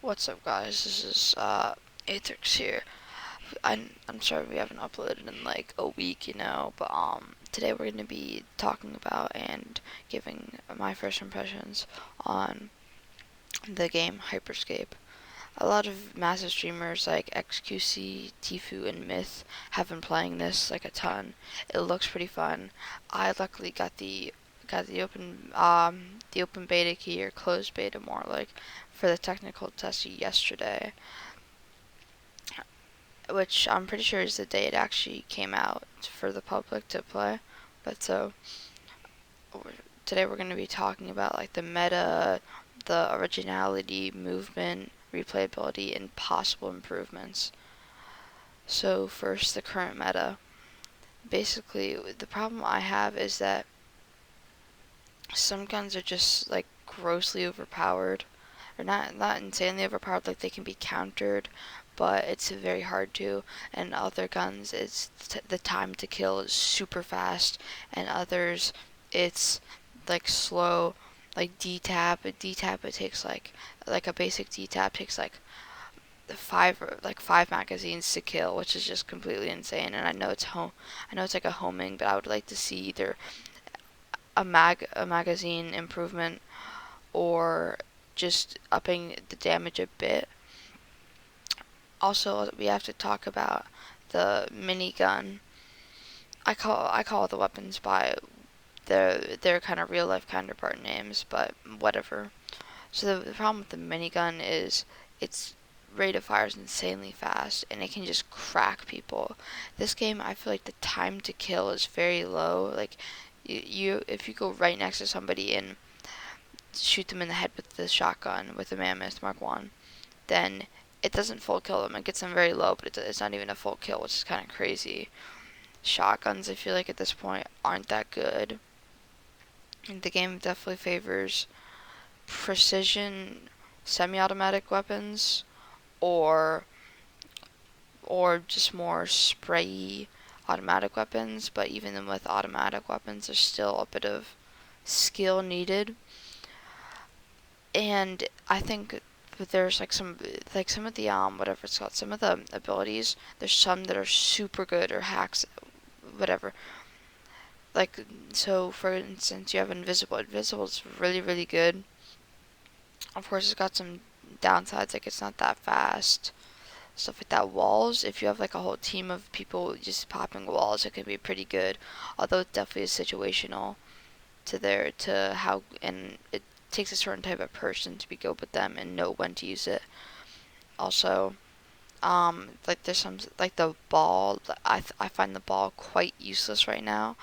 What's up, guys? This is Atrix here. I'm sorry we haven't uploaded in like a week, but today we're gonna be talking about and giving my first impressions on the game Hyperscape. A lot of massive streamers like XQC, Tfue, and Myth have been playing this like a ton. It looks pretty fun. I luckily got the open beta key, or closed beta more like, for the technical test yesterday, which I'm pretty sure is the day it actually came out for the public to play. But so today we're going to be talking about like the meta, the originality, movement, replayability, and possible improvements. So first, the current meta. Basically, the problem I have is that some guns are just like grossly overpowered, or not insanely overpowered, like they can be countered, but it's very hard to. And other guns, it's the time to kill is super fast, and others it's like slow, like D-tap. It takes like a basic D-tap takes like five magazines to kill, which is just completely insane. And I know it's like a homing, but I would like to see either a magazine improvement, or just upping the damage a bit. Also, we have to talk about the minigun. I call the weapons by their kind of real life counterpart names, but whatever. So the problem with the minigun is its rate of fire is insanely fast, and it can just crack people. This game, I feel like the time to kill is very low. Like you if you go right next to somebody and shoot them in the head with the shotgun with the Mammoth Mark 1, then it doesn't full kill them. It gets them very low, but it's not even a full kill, which is kind of crazy. Shotguns, I feel like at this point, aren't that good. And the game definitely favors precision semi-automatic weapons, or just more sprayy automatic weapons. But even with automatic weapons, there's still a bit of skill needed. And I think there's some of the whatever it's called, some of the abilities, there's some that are super good, or hacks, whatever. Like, so for instance, you have invisible. Invisible is really, really good. Of course, it's got some downsides, like it's not that fast, stuff like that. Walls, if you have like a whole team of people just popping walls, it can be pretty good, although it definitely is situational to how, and it takes a certain type of person to be good with them and know when to use it. Also, like there's some, like the ball, I find the ball quite useless right now.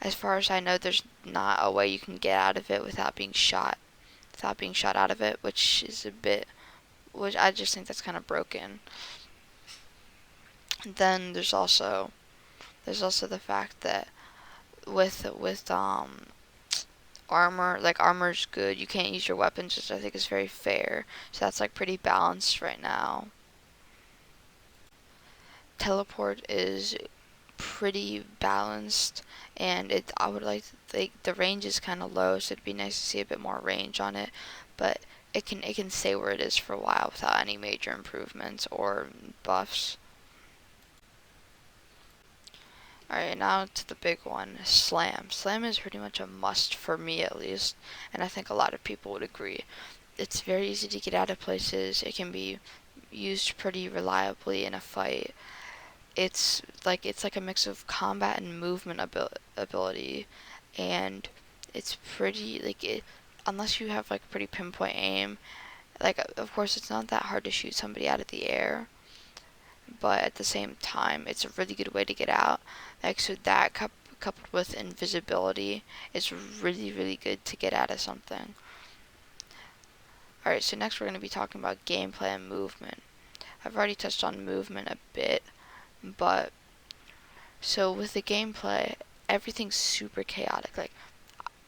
As far as I know, there's not a way you can get out of it without being shot out of it, which is which I just think that's kind of broken. And then there's also the fact that with armor, like armor's good. You can't use your weapons, which I think is very fair. So that's like pretty balanced right now. Teleport is pretty balanced, and I would like the range is kind of low, so it'd be nice to see a bit more range on it, but it can stay where it is for a while without any major improvements or buffs. Alright, now to the big one, Slam. Slam is pretty much a must for me, at least, and I think a lot of people would agree. It's very easy to get out of places. It can be used pretty reliably in a fight. It's like a mix of combat and movement ability, and it's pretty unless you have like pretty pinpoint aim. Like, of course, it's not that hard to shoot somebody out of the air, but at the same time, it's a really good way to get out. Like, so that coupled with invisibility is really, really good to get out of something. Alright, so next we're going to be talking about gameplay and movement. I've already touched on movement a bit, but so with the gameplay, everything's super chaotic. Like,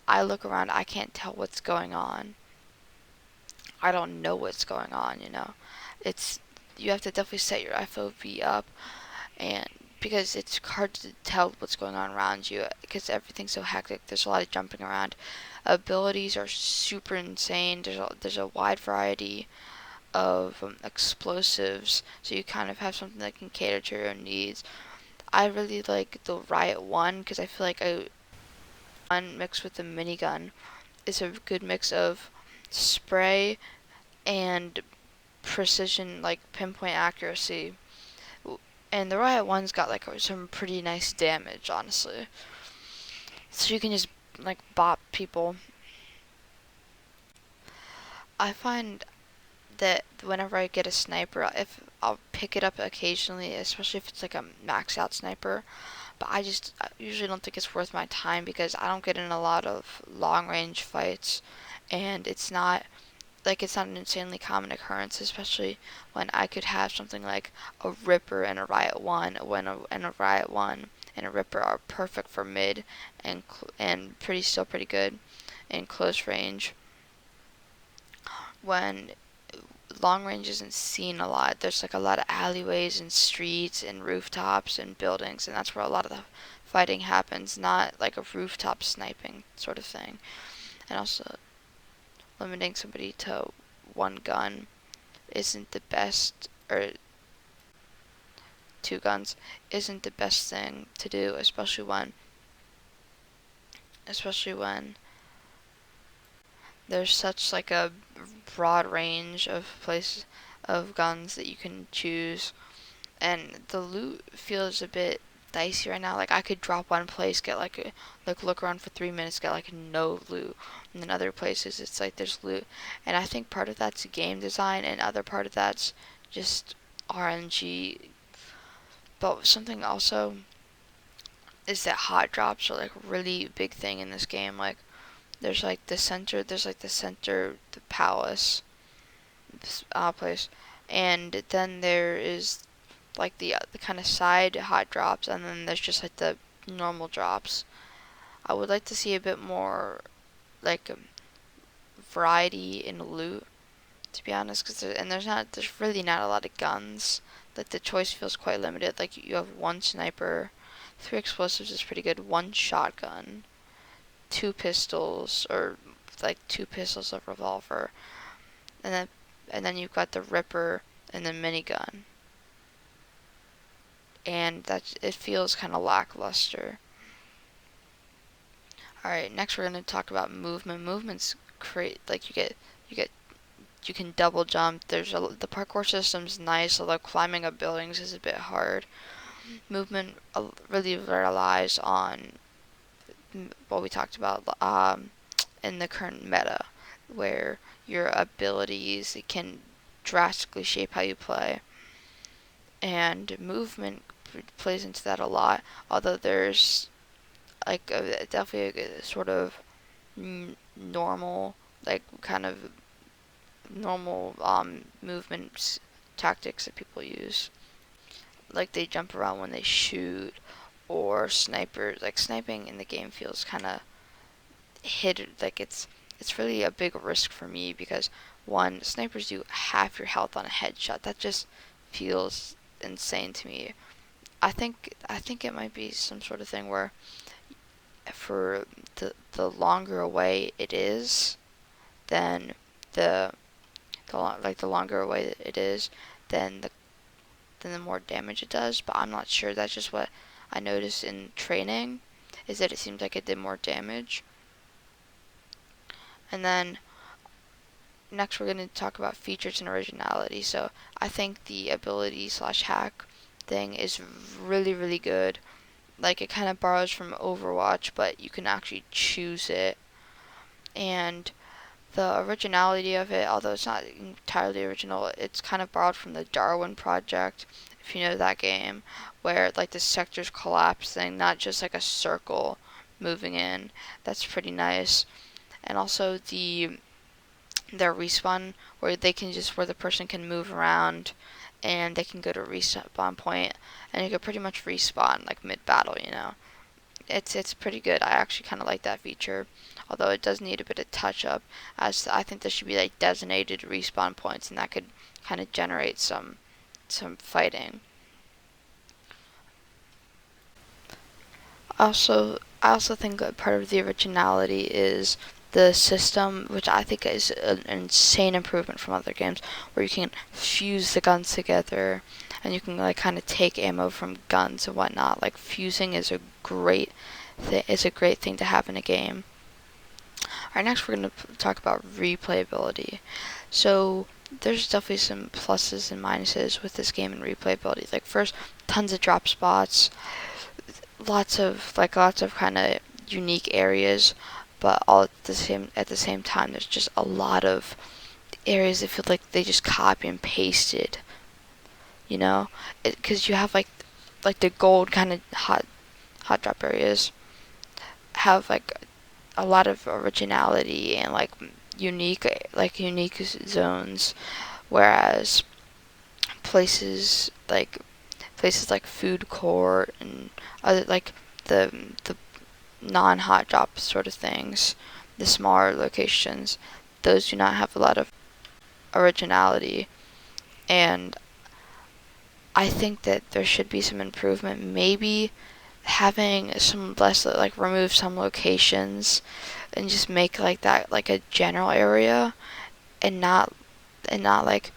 I look around, I can't tell what's going on. I don't know what's going on. It's You have to definitely set your FOV up, and because it's hard to tell what's going on around you because everything's so hectic. There's a lot of jumping around. Abilities are super insane. There's a wide variety. of explosives, so you kind of have something that can cater to your own needs. I really like the Riot 1 because I feel like a one mixed with the minigun is a good mix of spray and precision, like pinpoint accuracy. And the Riot 1's got like some pretty nice damage, honestly. So you can just like bop people. I find that whenever I get a sniper, if I'll pick it up occasionally, especially if it's like a max out sniper, but I usually don't think it's worth my time because I don't get in a lot of long range fights, and it's not an insanely common occurrence, especially when I could have something like a Ripper and a Riot 1, and a Riot 1 and a Ripper are perfect for mid and pretty good in close range. When long range isn't seen a lot, there's like a lot of alleyways and streets and rooftops and buildings, and that's where a lot of the fighting happens, not like a rooftop sniping sort of thing. And also, limiting somebody to one gun isn't the best, or two guns isn't the best thing to do, especially when there's such like a broad range of guns that you can choose, and the loot feels a bit dicey right now. Like I could drop one place, get like look around for 3 minutes, get like no loot, and then other places it's like there's loot. And I think part of that's game design, and other part of that's just RNG. But something also is that hot drops are like a really big thing in this game. Like the palace place, and then there is like the kind of side hot drops, and then there's just like the normal drops. I would like to see a bit more like variety in loot, to be honest, there's really not a lot of guns. Like the choice feels quite limited. Like you have one sniper, 3 explosives is pretty good, one shotgun, 2 pistols, or like 2 pistols of revolver, and then you've got the Ripper and the minigun, and that it feels kind of lackluster. All right, next we're gonna talk about movement. Movement's great. Like you can double jump. The parkour system's nice, although climbing up buildings is a bit hard. Movement really relies on what we talked about in the current meta, where your abilities can drastically shape how you play, and movement plays into that a lot. Although there's like definitely a sort of normal, like kind of normal movements tactics that people use. Like they jump around when they shoot, or snipers. Like sniping in the game feels kind of hidden. Like it's really a big risk for me because one, snipers do half your health on a headshot. That just feels insane to me. I think it might be some sort of thing where for the longer away it is, then the the longer away it is, then the more damage it does. But I'm not sure. That's just what I noticed in training, is that it seems like it did more damage. And then next we're going to talk about features and originality. So I think the ability slash hack thing is really good. Like it kind of borrows from Overwatch, but you can actually choose it. And the originality of it, although it's not entirely original, it's kind of borrowed from the Darwin Project, if you know that game, where like the sectors collapsing, not just like a circle moving in. That's pretty nice. And also their respawn, where the person can move around and they can go to respawn point, and you can pretty much respawn like mid battle. It's pretty good. I actually kind of like that feature, although it does need a bit of touch up, as I think there should be like designated respawn points, and that could kind of generate some fighting. I also think that part of the originality is the system, which I think is an insane improvement from other games, where you can fuse the guns together and you can like kind of take ammo from guns and whatnot. Like fusing is a great thing to have in a game. Alright, next we're going to talk about replayability. So there's definitely some pluses and minuses with this game and replayability. Like first, tons of drop spots, lots of kind of unique areas, but all at the same time there's just a lot of areas that feel like they just copy and pasted, you know, because you have like the gold kind of hot drop areas have like a lot of originality and like unique zones, whereas places like food court and other like the non-hot drop sort of things, the smaller locations, those do not have a lot of originality. And I think that there should be some improvement, maybe having some less, like remove some locations and just make like that like a general area, and not like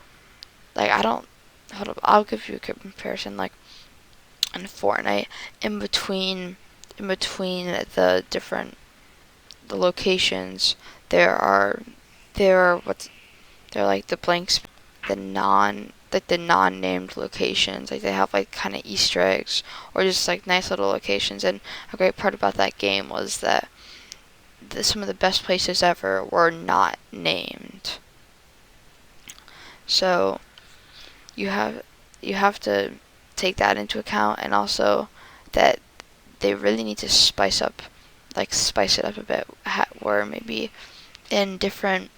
I don't hold up, I'll give you a comparison. Like in Fortnite, in between the locations, there are what's they're like the blanks, the non-named locations. Like they have like kind of Easter eggs or just like nice little locations. And a great part about that game was that some of the best places ever were not named. So you have to take that into account, and also that they really need to spice it up a bit, where maybe in different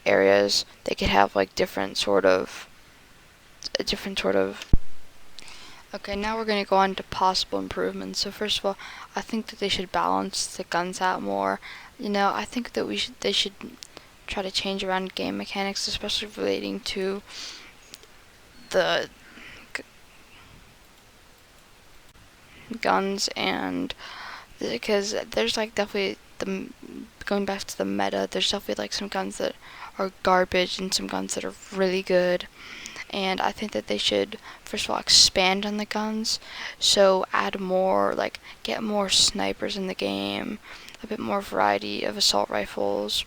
areas they could have like different sort of. Okay, now we're going to go on to possible improvements. So first of all, I think that they should balance the guns out more. You know, I think that they should try to change around game mechanics, especially relating to the guns, and because there's like definitely going back to the meta, there's definitely like some guns that are garbage and some guns that are really good. And I think that they should first of all expand on the guns, so add more, like get more snipers in the game, a bit more variety of assault rifles,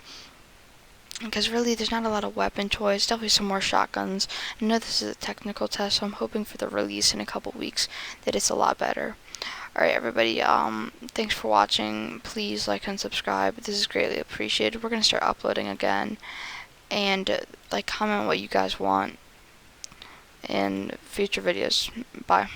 because really there's not a lot of weapon choice. Definitely some more shotguns. I know this is a technical test, so I'm hoping for the release in a couple weeks that it's a lot better. Alright everybody, thanks for watching. Please like and subscribe. This is greatly appreciated. We're going to start uploading again, and like comment what you guys want in future videos. Bye.